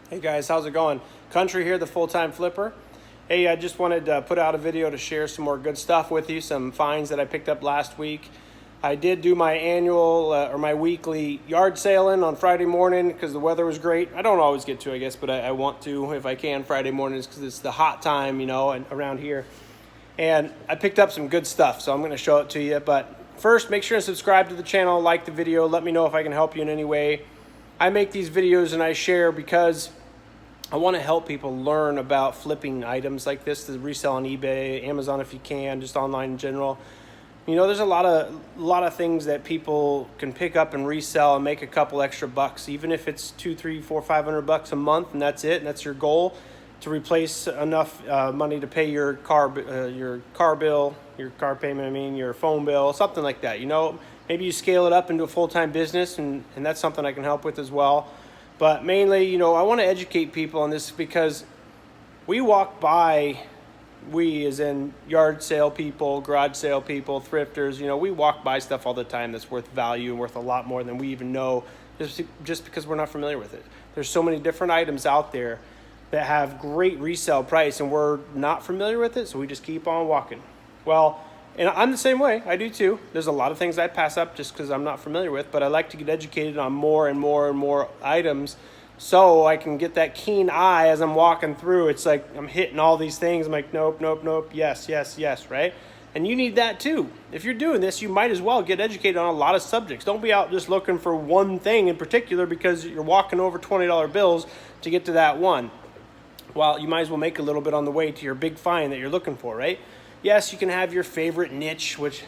Hey guys, how's it going? Country here, the full-time flipper. Hey, I just wanted to put out a video to share some more good stuff with you, some finds that I picked up last week. I did do my annual or my weekly yard sailing on Friday morning because the weather was great. I don't always get to, I guess, but I want to if I can Friday mornings because it's the hot time, around here. And I picked up some good stuff, so I'm going to show it to you. But first, make sure to subscribe to the channel, like the video, let me know if I can help you in any way. I make these videos and I share because I want to help people learn about flipping items like this, to resell on eBay, Amazon if you can, just online in general. You know, there's a lot of things that people can pick up and resell and make a couple extra bucks, even if it's $200, $300, $400, $500 a month, and that's it, and that's your goal, to replace enough money to pay your car bill, your car payment, your phone bill, something like that. You know, maybe you scale it up into a full-time business, and that's something I can help with as well. But mainly, you know, I want to educate people on this because we walk by, we as in yard sale people, garage sale people, thrifters, you know, we walk by stuff all the time that's worth value and worth a lot more than we even know just because we're not familiar with it. There's so many different items out there that have great resale price and we're not familiar with it, so we just keep on walking. Well, and I'm the same way. I do too. There's a lot of things I pass up just because I'm not familiar with, but I like to get educated on more and more and more items so I can get that keen eye as I'm walking through. It's like I'm hitting all these things. I'm like, nope, nope, nope, yes, yes, yes, right? And you need that too. If you're doing this, you might as well get educated on a lot of subjects. Don't be out just looking for one thing in particular because you're walking over $20 bills to get to that one. Well, you might as well make a little bit on the way to your big find that you're looking for, right? Yes, you can have your favorite niche, which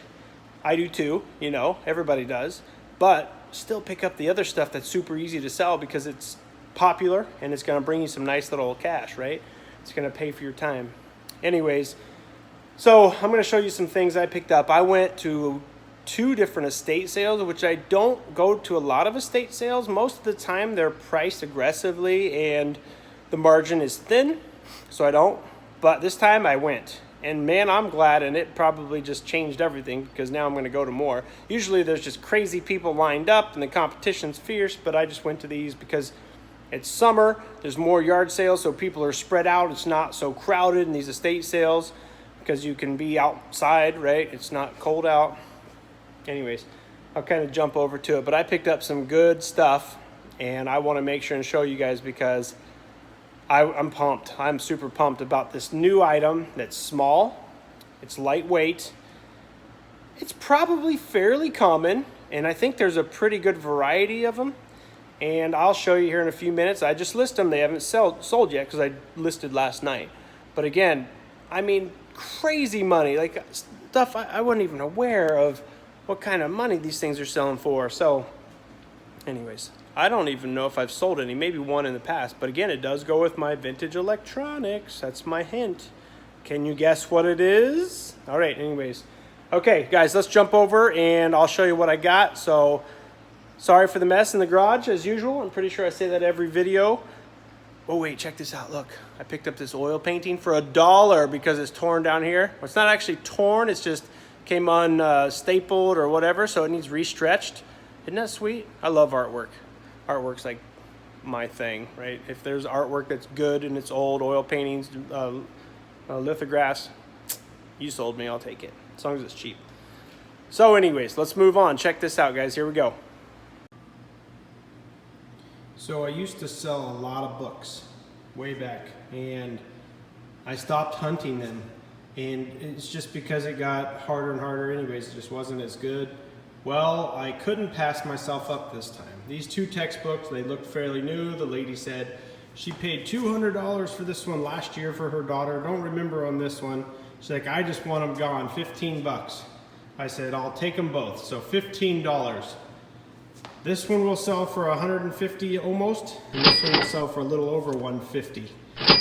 I do too, you know, everybody does, but still pick up the other stuff that's super easy to sell because it's popular and it's going to bring you some nice little cash, right? It's going to pay for your time. Anyways, so I'm going to show you some things I picked up. I went to 2 different estate sales, which I don't go to a lot of estate sales. Most of the time they're priced aggressively and the margin is thin, so I don't. But this time I went. And man, I'm glad, and it probably just changed everything because now I'm going to go to more. Usually there's just crazy people lined up and the competition's fierce, but I just went to these because it's summer, there's more yard sales, so people are spread out. It's not so crowded in these estate sales because you can be outside, right? It's not cold out. Anyways, I'll kind of jump over to it, but I picked up some good stuff, and I want to make sure and show you guys because I'm pumped. I'm super pumped about this new item that's small, it's lightweight, it's probably fairly common, and I think there's a pretty good variety of them, and I'll show you here in a few minutes. I just listed them. They haven't sold yet because I listed last night. But again, I mean, crazy money, like stuff I wasn't even aware of what kind of money these things are selling for. So anyways, I don't even know if I've sold any, maybe one in the past, but again, it does go with my vintage electronics. That's my hint. Can you guess what it is? All right, anyways. Okay, guys, let's jump over and I'll show you what I got. So, sorry for the mess in the garage as usual. I'm pretty sure I say that every video. Oh wait, check this out, look. I picked up this oil painting for $1 because it's torn down here. Well, it's not actually torn, it's just came stapled or whatever, so it needs restretched. Isn't that sweet? I love artwork. Artwork's like my thing, right? If there's artwork that's good and it's old, oil paintings, lithographs, you sold me, I'll take it, as long as it's cheap. So anyways, let's move on. Check this out, guys. Here we go. So I used to sell a lot of books way back, and I stopped hunting them. And it's just because it got harder and harder anyways. It just wasn't as good. Well, I couldn't pass myself up this time. These 2 textbooks, they looked fairly new. The lady said she paid $200 for this one last year for her daughter. Don't remember on this one. She's like, I just want them gone, 15 bucks. I said, I'll take them both, so $15. This one will sell for $150 almost, and this one will sell for a little over $150.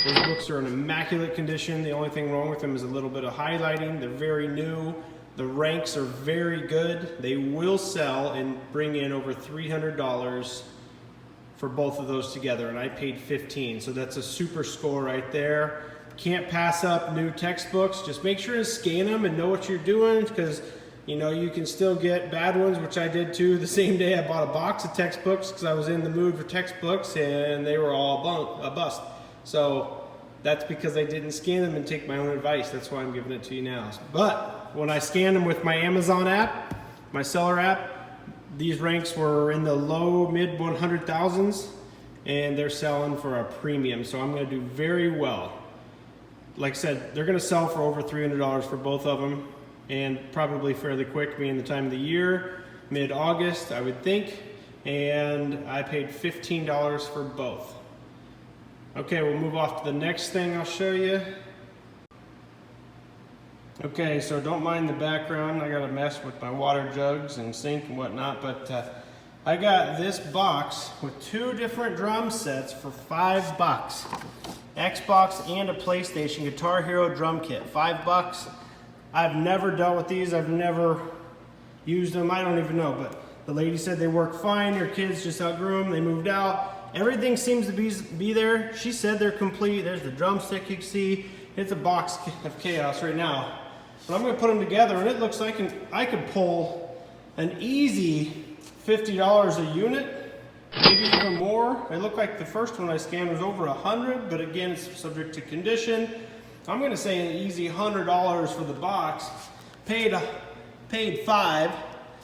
Those books are in immaculate condition. The only thing wrong with them is a little bit of highlighting. They're very new. The ranks are very good. They will sell and bring in over $300 for both of those together, and I paid $15, so that's a super score right there. Can't pass up new textbooks. Just make sure to scan them and know what you're doing because You know, you can still get bad ones, which I did too. The same day I bought a box of textbooks because I was in the mood for textbooks, and they were all a bust. So that's because I didn't scan them and take my own advice. That's why I'm giving it to you now. But when I scanned them with my Amazon app, my seller app, these ranks were in the low mid 100,000s, and they're selling for a premium. So I'm going to do very well. Like I said, they're going to sell for over $300 for both of them, and probably fairly quick, being the time of the year, mid-August, I would think. And I paid $15 for both. Okay, we'll move off to the next thing I'll show you. Okay, so don't mind the background. I got a mess with my water jugs and sink and whatnot, but I got this box with 2 different drum sets for $5. Xbox and a PlayStation Guitar Hero drum kit, $5. I've never dealt with these. I've never used them. I don't even know, but the lady said they work fine. Her kids just outgrew them. They moved out. Everything seems to be there. She said they're complete. There's the drumstick you can see. It's a box of chaos right now. But I'm going to put them together, and it looks like I could pull an easy $50 a unit, maybe even more. It looked like the first one I scanned was over 100, but again, it's subject to condition. I'm going to say an easy $100 for the box. Paid $5.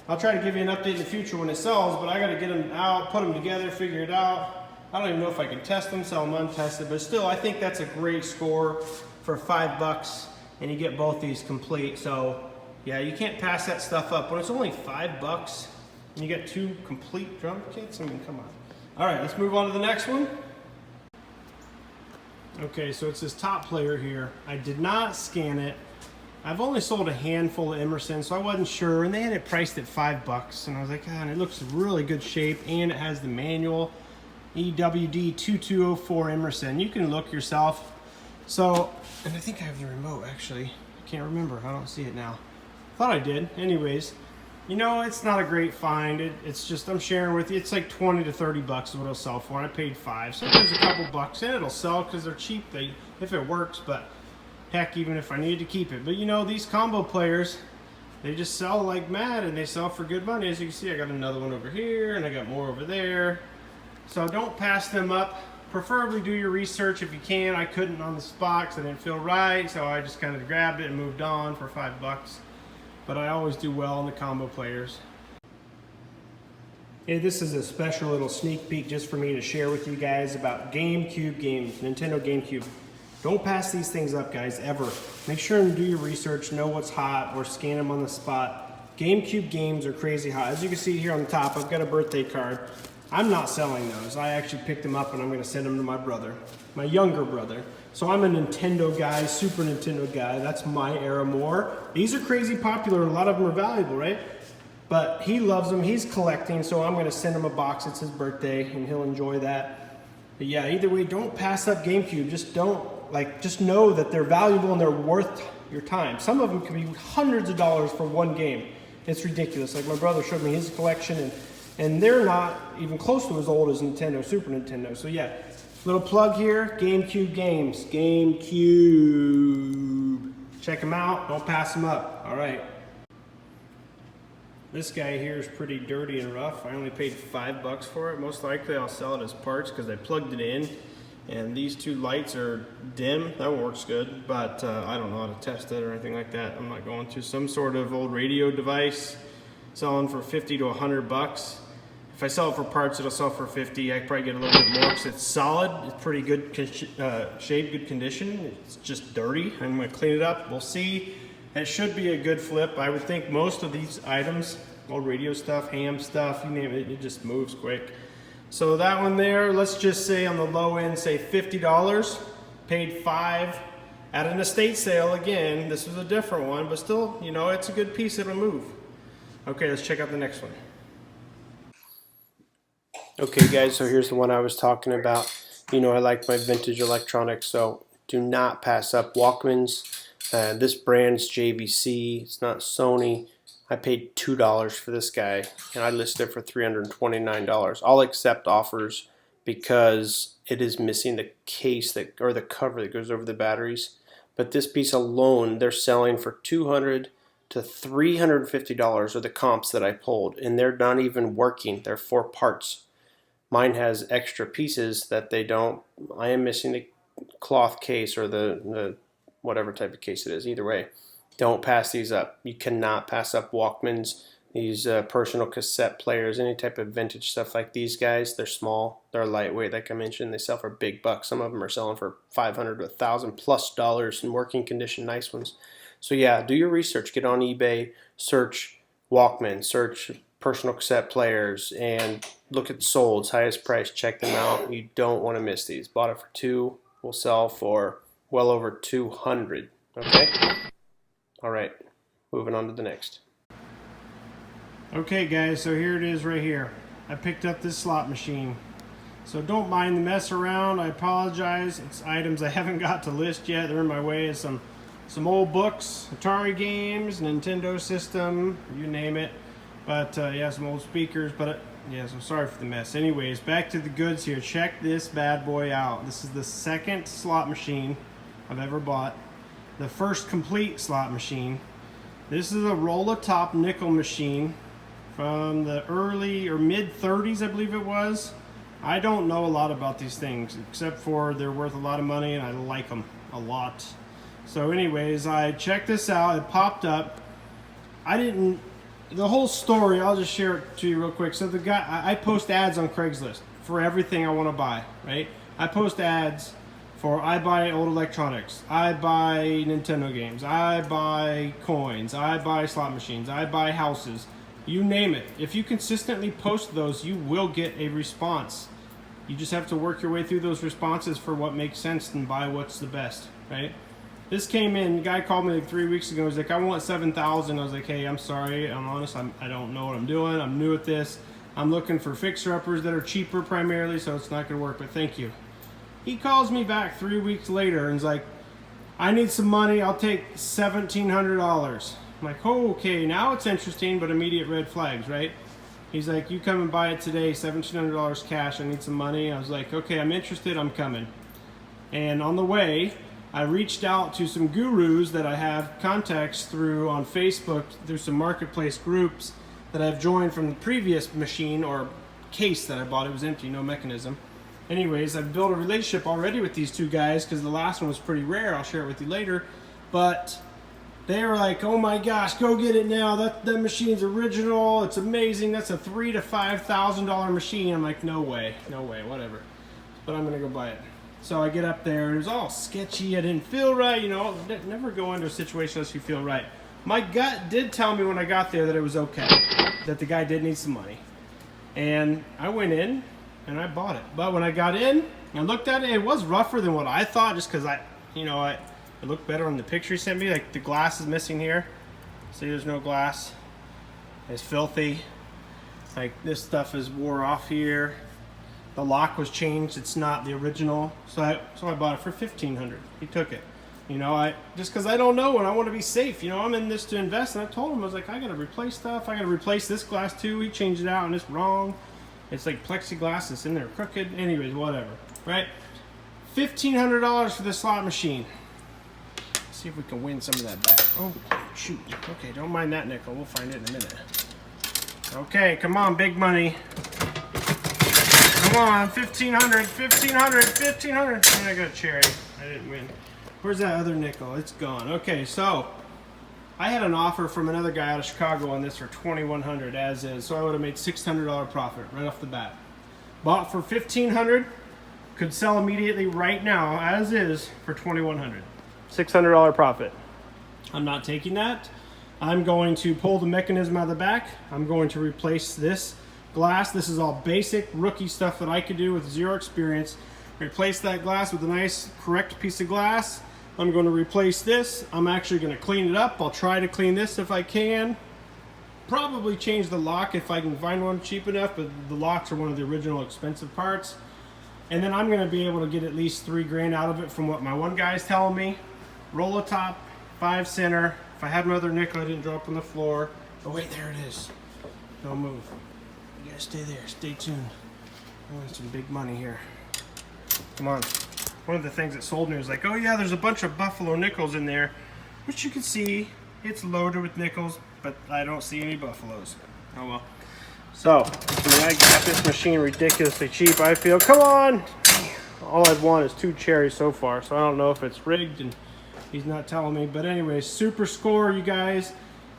I'll try to give you an update in the future when it sells, but I got to get them out, put them together, figure it out. I don't even know if I can test them, sell them untested, but still, I think that's a great score for $5, and you get both these complete. So yeah, you can't pass that stuff up. When it's only $5 and you get 2 complete drum kits, I mean, come on. All right, let's move on to the next one. Okay, so it's this Top Player here. I did not scan it. I've only sold a handful of Emerson, so I wasn't sure, and they had it priced at $5, and I was like, and it looks really good shape, and it has the manual EWD 2204 Emerson. You can look yourself. So, and I think I have the remote, actually. I can't remember. I don't see it now. Thought I did. Anyways, you know, it's not a great find. It's just, I'm sharing with you. It's like 20 to 30 bucks is what it'll sell for. I paid $5. Sometimes a couple bucks, and it'll sell because they're cheap. If it works, but heck, even if I needed to keep it. But you know, these combo players, they just sell like mad, and they sell for good money. As you can see, I got another one over here, and I got more over there. So don't pass them up. Preferably do your research if you can. I couldn't on the spot because I didn't feel right, so I just kind of grabbed it and moved on for $5. But I always do well on the combo players. Hey, this is a special little sneak peek just for me to share with you guys about GameCube games, Nintendo GameCube. Don't pass these things up, guys, ever. Make sure and do your research, know what's hot, or scan them on the spot. GameCube games are crazy hot. As you can see here on the top, I've got a birthday card. I'm not selling those. I actually picked them up and I'm going to send them to my brother, my younger brother. So I'm a Nintendo guy, Super Nintendo guy. That's my era more. These are crazy popular. A lot of them are valuable, right? But he loves them. He's collecting, so I'm going to send him a box. It's his birthday, and he'll enjoy that. But yeah, either way, don't pass up GameCube. Just know that they're valuable and they're worth your time. Some of them can be hundreds of dollars for one game. It's ridiculous. Like my brother showed me his collection, and they're not even close to as old as Nintendo, Super Nintendo. So yeah, little plug here, GameCube games. GameCube. Check them out, don't pass them up. All right. This guy here is pretty dirty and rough. I only paid $5 for it. Most likely I'll sell it as parts because I plugged it in. And these 2 lights are dim. That works good, but I don't know how to test it or anything like that. I'm not going to. Some sort of old radio device selling for 50 to 100 bucks. If I sell it for parts, it'll sell for 50. I probably get a little bit more because it's solid. It's pretty good shape, good condition. It's just dirty. I'm going to clean it up. We'll see. It should be a good flip. I would think most of these items, old radio stuff, ham stuff, you name it, it just moves quick. So that one there, let's just say on the low end, say $50. Paid $5 at an estate sale. Again, this was a different one, but still, you know, it's a good piece. It'll move. Okay, let's check out the next one. Okay guys, so here's the one I was talking about. You know, I like my vintage electronics, so do not pass up Walkmans. This brand's JVC, it's not Sony. I paid $2 for this guy, and I listed it for $329. I'll accept offers because it is missing the case or the cover that goes over the batteries. But this piece alone, they're selling for $200 to $350 are the comps that I pulled, and they're not even working. They're 4 parts. Mine has extra pieces that they don't. I am missing the cloth case or the whatever type of case it is. Either way, don't pass these up. You cannot pass up Walkmans, these personal cassette players, any type of vintage stuff like these guys. They're small, they're lightweight, like I mentioned. They sell for big bucks. Some of them are selling for $500 to $1,000+ in working condition, nice ones. So yeah, do your research. Get on eBay, search Walkman, search personal cassette players, and look at solds, highest price. Check them out. You don't want to miss these. Bought it for $2, will sell for well over $200. Okay. All right. Moving on to the next. Okay, guys. So here it is, right here. I picked up this slot machine. So don't mind the mess around. I apologize. It's items I haven't got to list yet. They're in my way. It's some old books, Atari games, Nintendo system, you name it. But yeah, some old speakers. But yeah, so sorry for the mess. Anyways, back to the goods here. Check this bad boy out. This is the second slot machine I've ever bought. The first complete slot machine. This is a roll-a-top nickel machine from the early or mid-30s, I believe it was. I don't know a lot about these things, except for they're worth a lot of money and I like them a lot. So anyways, I checked this out. It popped up. The whole story, I'll just share it to you real quick. So the guy, I post ads on Craigslist for everything I want to buy, right? I post ads for, I buy old electronics, I buy Nintendo games, I buy coins, I buy slot machines, I buy houses, you name it. If you consistently post those, you will get a response. You just have to work your way through those responses for what makes sense and buy what's the best, right? This came in, the guy called me like 3 weeks ago. He's like, I want 7,000. I was like, hey, I'm sorry. I'm honest. I don't know what I'm doing. I'm new at this. I'm looking for fixer-uppers that are cheaper primarily, so it's not going to work, but thank you. He calls me back 3 weeks later and is like, I need some money. I'll take $1,700. I'm like, oh, okay, now it's interesting, but immediate red flags, right? He's like, you come and buy it today, $1,700 cash. I need some money. I was like, okay, I'm interested. I'm coming. And on the way, I reached out to some gurus that I have contacts through on Facebook, through some marketplace groups that I've joined from the previous machine or case that I bought. It was empty, no mechanism. Anyways, I've built a relationship already with these two guys because the last one was pretty rare. I'll share it with you later. But they were like, oh my gosh, go get it now. That machine's original. It's amazing. That's a $3,000 to $5,000 machine. I'm like, no way, whatever. But I'm going to go buy it. So I get up there, and it was all sketchy. I didn't feel right, you know. Never go into a situation unless you feel right. My gut did tell me when I got there that it was okay, that the guy did need some money. And I went in, and I bought it. But when I got in, I looked at it, it was rougher than what I thought, just because it looked better on the picture he sent me. Like, the glass is missing here. See, there's no glass. It's filthy. Like, this stuff is wore off here. The lock was changed. It's not the original. So I bought it for $1,500. He took it. You know, just because I don't know and I want to be safe. You know, I'm in this to invest. And I told him, I was like, I got to replace stuff. I got to replace this glass too. He changed it out and it's wrong. It's like plexiglass. It's in there crooked. Anyways, whatever. Right? $1,500 for this slot machine. Let's see if we can win some of that back. Oh, shoot. Okay, don't mind that nickel. We'll find it in a minute. Okay, come on, big money. Come on, $1,500. I got a cherry. I didn't win. Where's that other nickel? It's gone. Okay, so I had an offer from another guy out of Chicago on this for $2,100 as is, so I would have made $600 profit right off the bat. Bought for $1,500, could sell immediately right now as is for $2,100. $600 profit. I'm not taking that. I'm going to pull the mechanism out of the back. I'm going to replace this glass. This is all basic rookie stuff that I could do with zero experience. Replace that glass with a nice correct piece of glass. I'm going to replace this. I'm actually going to clean it up. I'll try to clean this if I can. Probably change the lock if I can find one cheap enough, but the locks are one of the original expensive parts. And then I'm going to be able to get at least $3,000 out of it from what my one guy's telling me. Roll a top, 5 center. If I had my other nickel, I didn't drop on the floor. Oh wait, there it is. Don't move. You gotta stay there. Stay tuned. I want some big money here. Come on. One of the things that sold me was like, oh yeah, there's a bunch of Buffalo nickels in there, which you can see. It's loaded with nickels, but I don't see any buffaloes. Oh well. So, I got this machine ridiculously cheap, I feel. Come on! All I've won is 2 cherries so far, so I don't know if it's rigged and he's not telling me. But anyway, super score, you guys.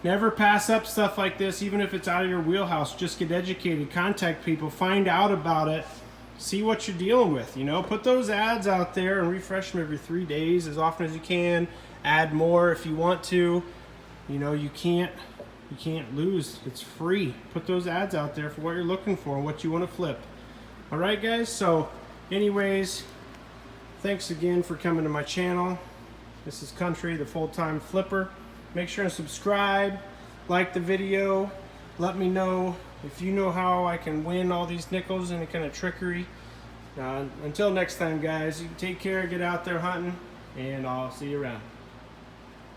Never pass up stuff like this, even if it's out of your wheelhouse. Just get educated, contact people, find out about it, see what you're dealing with, you know. Put those ads out there and refresh them every 3 days as often as you can. Add more if you want to. You know, you can't lose. It's free. Put those ads out there for what you're looking for and what you want to flip. All right, guys? So, anyways, thanks again for coming to my channel. This is Country, the full-time flipper. Make sure to subscribe, like the video. Let me know if you know how I can win all these nickels, any kind of trickery. Until next time, guys, you take care, get out there hunting, and I'll see you around.